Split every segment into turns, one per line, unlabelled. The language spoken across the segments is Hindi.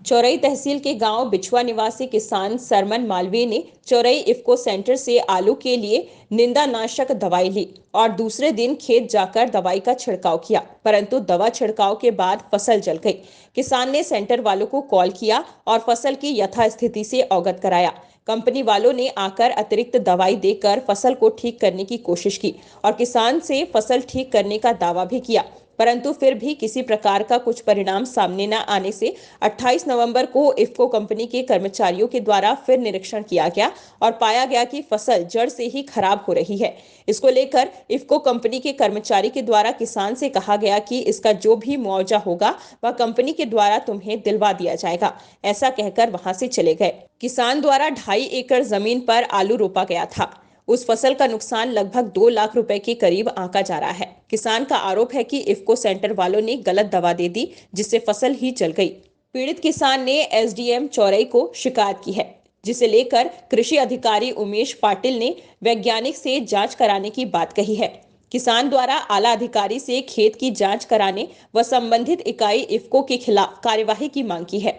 चौरई तहसील के गांव बिछुआ निवासी किसान सरमन मालवीय ने चौरई इफ्को सेंटर से आलू के लिए निंदानाशक दवाई ली और दूसरे दिन खेत जाकर दवाई का छिड़काव किया, परंतु दवा छिड़काव के बाद फसल जल गई। किसान ने सेंटर वालों को कॉल किया और फसल की यथास्थिति से अवगत कराया। कंपनी वालों ने आकर अतिरिक्त दवाई देकर फसल को ठीक करने की कोशिश की और किसान से फसल ठीक करने का दावा भी किया, परंतु फिर भी किसी प्रकार का कुछ परिणाम सामने न आने से 28 नवंबर को इफ्को कंपनी के कर्मचारियों के द्वारा फिर निरीक्षण किया गया और पाया गया कि फसल जड़ से ही खराब हो रही है। इसको लेकर इफ्को कंपनी के कर्मचारी के द्वारा किसान से कहा गया कि इसका जो भी मुआवजा होगा वह कंपनी के द्वारा तुम्हें दिलवा दिया जाएगा। ऐसा कहकर वहां से चले गए। किसान द्वारा 2.5 एकड़ जमीन पर आलू रोपा गया था। उस फसल का नुकसान लगभग 2 लाख रुपए के करीब आंका जा रहा है। किसान का आरोप है कि इफ्को सेंटर वालों ने गलत दवा दे दी, जिससे फसल ही जल गई। पीड़ित किसान ने एसडीएम चौरई को शिकायत की है, जिसे लेकर कृषि अधिकारी उमेश पाटिल ने वैज्ञानिक से जांच कराने की बात कही है। किसान द्वारा आला अधिकारी से खेत की जांच कराने व संबंधित इकाई इफ्को के खिलाफ कार्यवाही की मांग की है।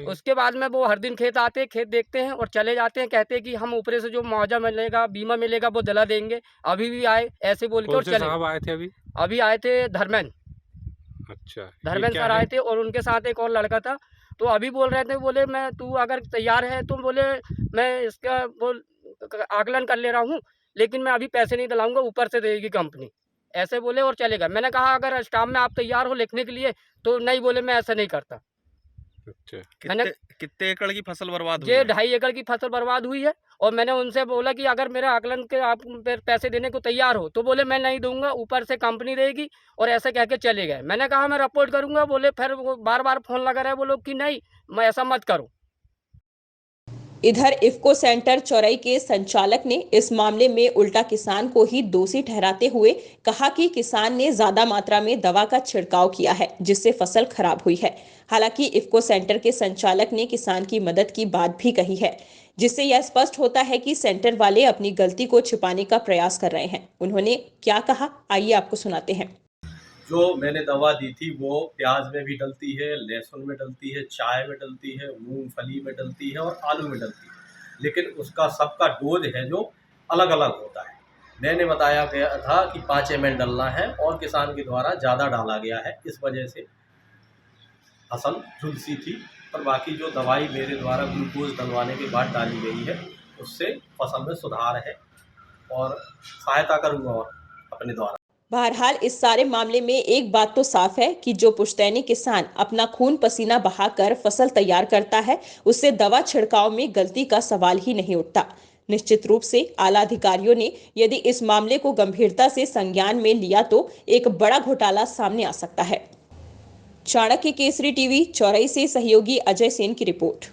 उसके बाद में वो हर दिन खेत आते हैं, खेत देखते हैं और चले जाते हैं। कहते हैं कि हम ऊपर से जो मुआवजा मिलेगा, बीमा मिलेगा, वो दिला देंगे। अभी भी आए ऐसे बोल के और चले।
साहब आए थे
अभी आए थे धर्मेंद्र।
अच्छा,
धर्मेंद्र सर आए थे और उनके साथ एक और लड़का था। तो अभी बोल रहे थे, बोले मैं तू अगर तैयार है तो बोले मैं इसका वो आकलन कर ले रहा हूँ, लेकिन मैं अभी पैसे नहीं दिलाऊंगा, ऊपर से देगी कंपनी। ऐसे बोले और चले गए। मैंने कहा अगर स्टाफ में आप तैयार हो लिखने के लिए, तो नहीं, बोले मैं ऐसा नहीं करता।
अच्छा,
कितने एकड़ की फसल बर्बाद हुई
ये
है?
2.5 एकड़ की फसल बर्बाद हुई है। और मैंने उनसे बोला कि अगर मेरे आकलन के आप पैसे देने को तैयार हो, तो बोले मैं नहीं दूंगा, ऊपर से कंपनी देगी। और ऐसे कह के चले गए। मैंने कहा मैं रिपोर्ट करूंगा। बोले फिर वो बार बार फोन लगा रहे वो लोग कि नहीं, मैं ऐसा मत करूं।
इधर इफ्को सेंटर चौरई के संचालक ने इस मामले में उल्टा किसान को ही दोषी ठहराते हुए कहा कि किसान ने ज्यादा मात्रा में दवा का छिड़काव किया है, जिससे फसल खराब हुई है। हालांकि इफ्को सेंटर के संचालक ने किसान की मदद की बात भी कही है, जिससे यह स्पष्ट होता है कि सेंटर वाले अपनी गलती को छिपाने का प्रयास कर रहे हैं। उन्होंने क्या कहा, आइए आपको सुनाते हैं।
जो मैंने दवा दी थी वो प्याज में भी डलती है, लहसुन में डलती है, चाय में डलती है, मूंगफली में डलती है और आलू में डलती है, लेकिन उसका सबका डोज है जो अलग अलग होता है। मैंने बताया गया था कि 5 ml डलना है और किसान के द्वारा ज़्यादा डाला गया है, इस वजह से फसल झुलसी थी। और बाकी जो दवाई मेरे द्वारा ग्लूकोज डलवाने के बाद डाली गई है, उससे फसल में सुधार है और सहायता करूँगा और अपने द्वारा।
बहरहाल इस सारे मामले में एक बात तो साफ है कि जो पुश्तैनी किसान अपना खून पसीना बहाकर फसल तैयार करता है, उससे दवा छिड़काव में गलती का सवाल ही नहीं उठता। निश्चित रूप से आला अधिकारियों ने यदि इस मामले को गंभीरता से संज्ञान में लिया तो एक बड़ा घोटाला सामने आ सकता है। चाणक्य केसरी टीवी चौरई से सहयोगी अजय सेन की रिपोर्ट।